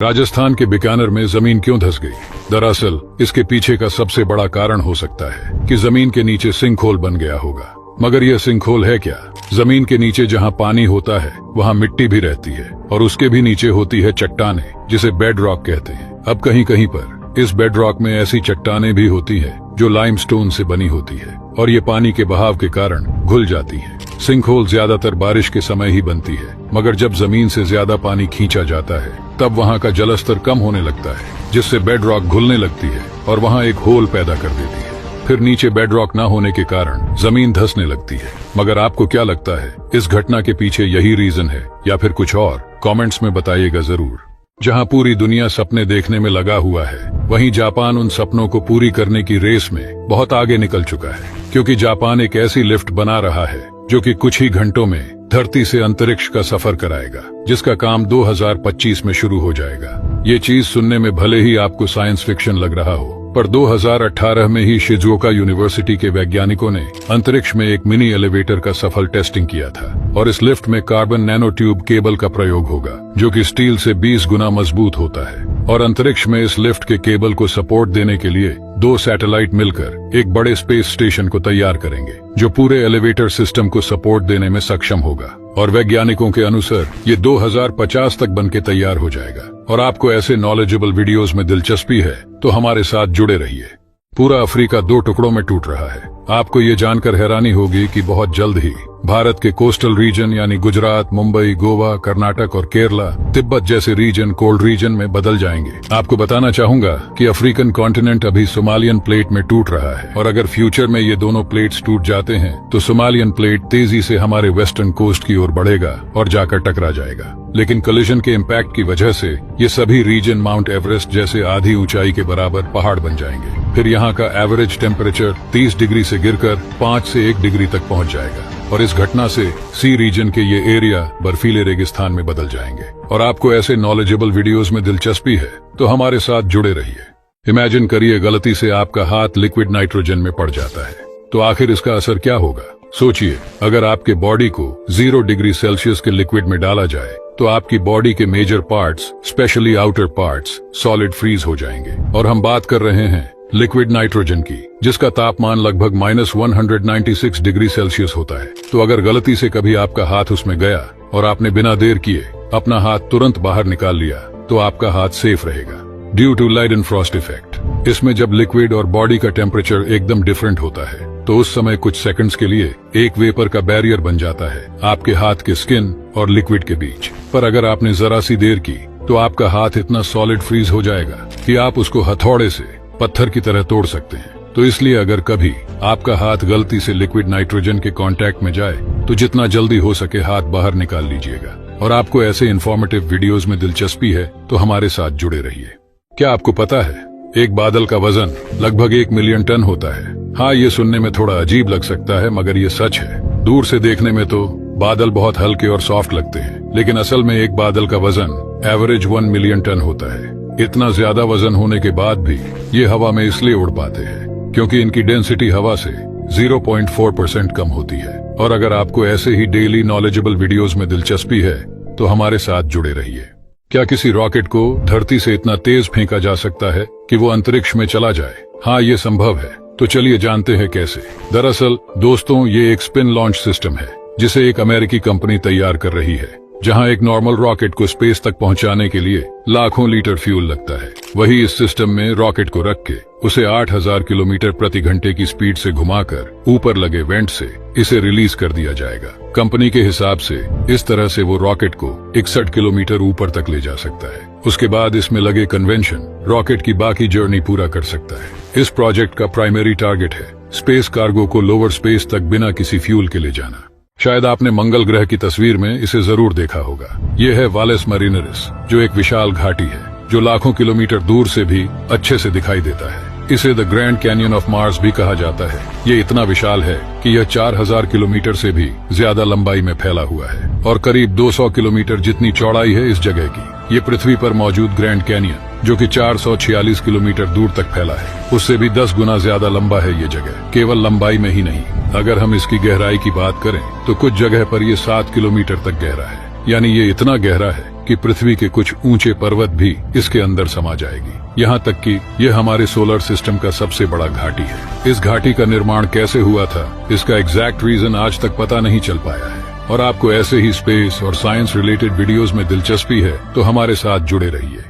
राजस्थान के बीकानेर में जमीन क्यों धंस गई? दरअसल इसके पीछे का सबसे बड़ा कारण हो सकता है कि जमीन के नीचे सिंक होल बन गया होगा। मगर यह सिंक होल है क्या? जमीन के नीचे जहां पानी होता है वहां मिट्टी भी रहती है और उसके भी नीचे होती है चट्टानें, जिसे बेड रॉक कहते हैं। अब कहीं कहीं पर इस बेड रॉक में ऐसी चट्टानें भी होती है जो लाइमस्टोन से बनी होती है और ये पानी के बहाव के कारण घुल जाती है। सिंक होल ज्यादातर बारिश के समय ही बनती है, मगर जब जमीन से ज्यादा पानी खींचा जाता है तब वहाँ का जलस्तर कम होने लगता है, जिससे बेड रॉक घुलने लगती है और वहाँ एक होल पैदा कर देती है। फिर नीचे बेड रॉक न होने के कारण जमीन धंसने लगती है। मगर आपको क्या लगता है, इस घटना के पीछे यही रीजन है या फिर कुछ और? कमेंट्स में बताइएगा जरूर। जहां पूरी दुनिया सपने देखने में लगा हुआ है, वहीं जापान उन सपनों को पूरी करने की रेस में बहुत आगे निकल चुका है, क्योंकि जापान एक ऐसी लिफ्ट बना रहा है जो कि कुछ ही घंटों में धरती से अंतरिक्ष का सफर कराएगा, जिसका काम 2025 में शुरू हो जाएगा। ये चीज सुनने में भले ही आपको साइंस फिक्शन लग रहा हो, पर 2018 में ही शिजुओका यूनिवर्सिटी के वैज्ञानिकों ने अंतरिक्ष में एक मिनी एलिवेटर का सफल टेस्टिंग किया था और इस लिफ्ट में कार्बन नैनो ट्यूब केबल का प्रयोग होगा, जो कि स्टील से 20 गुना मजबूत होता है। और अंतरिक्ष में इस लिफ्ट के केबल को सपोर्ट देने के लिए 2 सैटेलाइट मिलकर एक बड़े स्पेस स्टेशन को तैयार करेंगे, जो पूरे एलिवेटर सिस्टम को सपोर्ट देने में सक्षम होगा। और वैज्ञानिकों के अनुसार ये 2050 तक बनके तैयार हो जाएगा। और आपको ऐसे नॉलेजेबल वीडियोस में दिलचस्पी है तो हमारे साथ जुड़े रहिए। पूरा अफ्रीका 2 टुकड़ों में टूट रहा है। आपको ये जानकर हैरानी होगी कि बहुत जल्द ही भारत के कोस्टल रीजन यानी गुजरात, मुंबई, गोवा, कर्नाटक और केरला, तिब्बत जैसे रीजन कोल्ड रीजन में बदल जाएंगे। आपको बताना चाहूंगा कि अफ्रीकन कॉन्टिनेंट अभी सोमालियन प्लेट में टूट रहा है और अगर फ्यूचर में ये दोनों प्लेट्स टूट जाते हैं तो सोमालियन प्लेट तेजी से हमारे वेस्टर्न कोस्ट की ओर बढ़ेगा और जाकर टकरा जाएगा। लेकिन कोलिजन के इम्पैक्ट की वजह से ये सभी रीजन माउंट एवरेस्ट जैसे आधी ऊंचाई के बराबर पहाड़ बन जाएंगे। फिर यहाँ का एवरेज टेम्परेचर 30 डिग्री से गिरकर 5 से 1 डिग्री तक पहुँच जाएगा और इस घटना से सी रीजन के ये एरिया बर्फीले रेगिस्तान में बदल जाएंगे। और आपको ऐसे नॉलेजेबल वीडियोस में दिलचस्पी है तो हमारे साथ जुड़े रहिए। इमेजिन करिए गलती से आपका हाथ लिक्विड नाइट्रोजन में पड़ जाता है, तो आखिर इसका असर क्या होगा? सोचिए, अगर आपके बॉडी को 0 डिग्री सेल्सियस के लिक्विड में डाला जाए तो आपकी बॉडी के major parts, especially outer parts, solid freeze हो जाएंगे। और हम बात कर रहे हैं लिक्विड नाइट्रोजन की, जिसका तापमान लगभग -196 डिग्री सेल्सियस होता है। तो अगर गलती से कभी आपका हाथ उसमें गया और आपने बिना देर किए अपना हाथ तुरंत बाहर निकाल लिया तो आपका हाथ सेफ रहेगा। ड्यू टू लाइडेनफ्रॉस्ट इफेक्ट, इसमें जब लिक्विड और बॉडी का टेम्परेचर एकदम डिफरेंट होता है तो उस समय कुछ सेकंड्स के लिए एक वेपर का बैरियर बन जाता है आपके हाथ के स्किन और लिक्विड के बीच। पर अगर आपने जरा सी देर की तो आपका हाथ इतना सॉलिड फ्रीज हो जाएगा कि आप उसको हथौड़े से पत्थर की तरह तोड़ सकते हैं। तो इसलिए अगर कभी आपका हाथ गलती से लिक्विड नाइट्रोजन के कांटेक्ट में जाए तो जितना जल्दी हो सके हाथ बाहर निकाल लीजिएगा। और आपको ऐसे इन्फॉर्मेटिव वीडियोस में दिलचस्पी है तो हमारे साथ जुड़े रहिए। क्या आपको पता है, एक बादल का वजन लगभग 1 मिलियन टन होता है। हाँ, ये सुनने में थोड़ा अजीब लग सकता है, मगर ये सच है। दूर से देखने में तो बादल बहुत हल्के और सॉफ्ट लगते हैं, लेकिन असल में एक बादल का वजन एवरेज 1 मिलियन टन होता है। इतना ज्यादा वजन होने के बाद भी ये हवा में इसलिए उड़ पाते हैं क्योंकि इनकी डेंसिटी हवा से 0.4% कम होती है। और अगर आपको ऐसे ही डेली नॉलेजेबल वीडियोस में दिलचस्पी है तो हमारे साथ जुड़े रहिए। क्या किसी रॉकेट को धरती से इतना तेज फेंका जा सकता है कि वो अंतरिक्ष में चला जाए? हाँ, ये संभव है। तो चलिए जानते हैं कैसे। दरअसल दोस्तों, ये एक स्पिन लॉन्च सिस्टम है जिसे एक अमेरिकी कंपनी तैयार कर रही है। जहां एक नॉर्मल रॉकेट को स्पेस तक पहुंचाने के लिए लाखों लीटर फ्यूल लगता है, वही इस सिस्टम में रॉकेट को रख के उसे 8000 किलोमीटर प्रति घंटे की स्पीड से घुमाकर ऊपर लगे वेंट से इसे रिलीज कर दिया जाएगा। कंपनी के हिसाब से इस तरह से वो रॉकेट को 61 किलोमीटर ऊपर तक ले जा सकता है। उसके बाद इसमें लगे कन्वेंशन रॉकेट की बाकी जर्नी पूरा कर सकता है। इस प्रोजेक्ट का प्राइमरी टारगेट है स्पेस कार्गो को लोअर स्पेस तक बिना किसी फ्यूल के ले जाना। शायद आपने मंगल ग्रह की तस्वीर में इसे जरूर देखा होगा। ये है वालेस मरीनरिस, जो एक विशाल घाटी है जो लाखों किलोमीटर दूर से भी अच्छे से दिखाई देता है। इसे the grand canyon of Mars भी कहा जाता है। ये इतना विशाल है कि यह 4000 किलोमीटर से भी ज्यादा लंबाई में फैला हुआ है और करीब 200 किलोमीटर जितनी चौड़ाई है इस जगह की। ये पृथ्वी पर मौजूद ग्रैंड कैनियन, जो कि 446 किलोमीटर दूर तक फैला है, उससे भी 10 गुना ज्यादा लंबा है ये जगह। केवल लंबाई में ही नहीं, अगर हम इसकी गहराई की बात करें तो कुछ जगह पर ये 7 किलोमीटर तक गहरा है। यानी ये इतना गहरा है कि पृथ्वी के कुछ ऊंचे पर्वत भी इसके अंदर समा जाएगी। यहाँ तक कि यह हमारे सोलर सिस्टम का सबसे बड़ा घाटी है। इस घाटी का निर्माण कैसे हुआ था, इसका एग्जैक्ट रीजन आज तक पता नहीं चल पाया है। और आपको ऐसे ही स्पेस और साइंस रिलेटेड वीडियोस में दिलचस्पी है तो हमारे साथ जुड़े रहिए।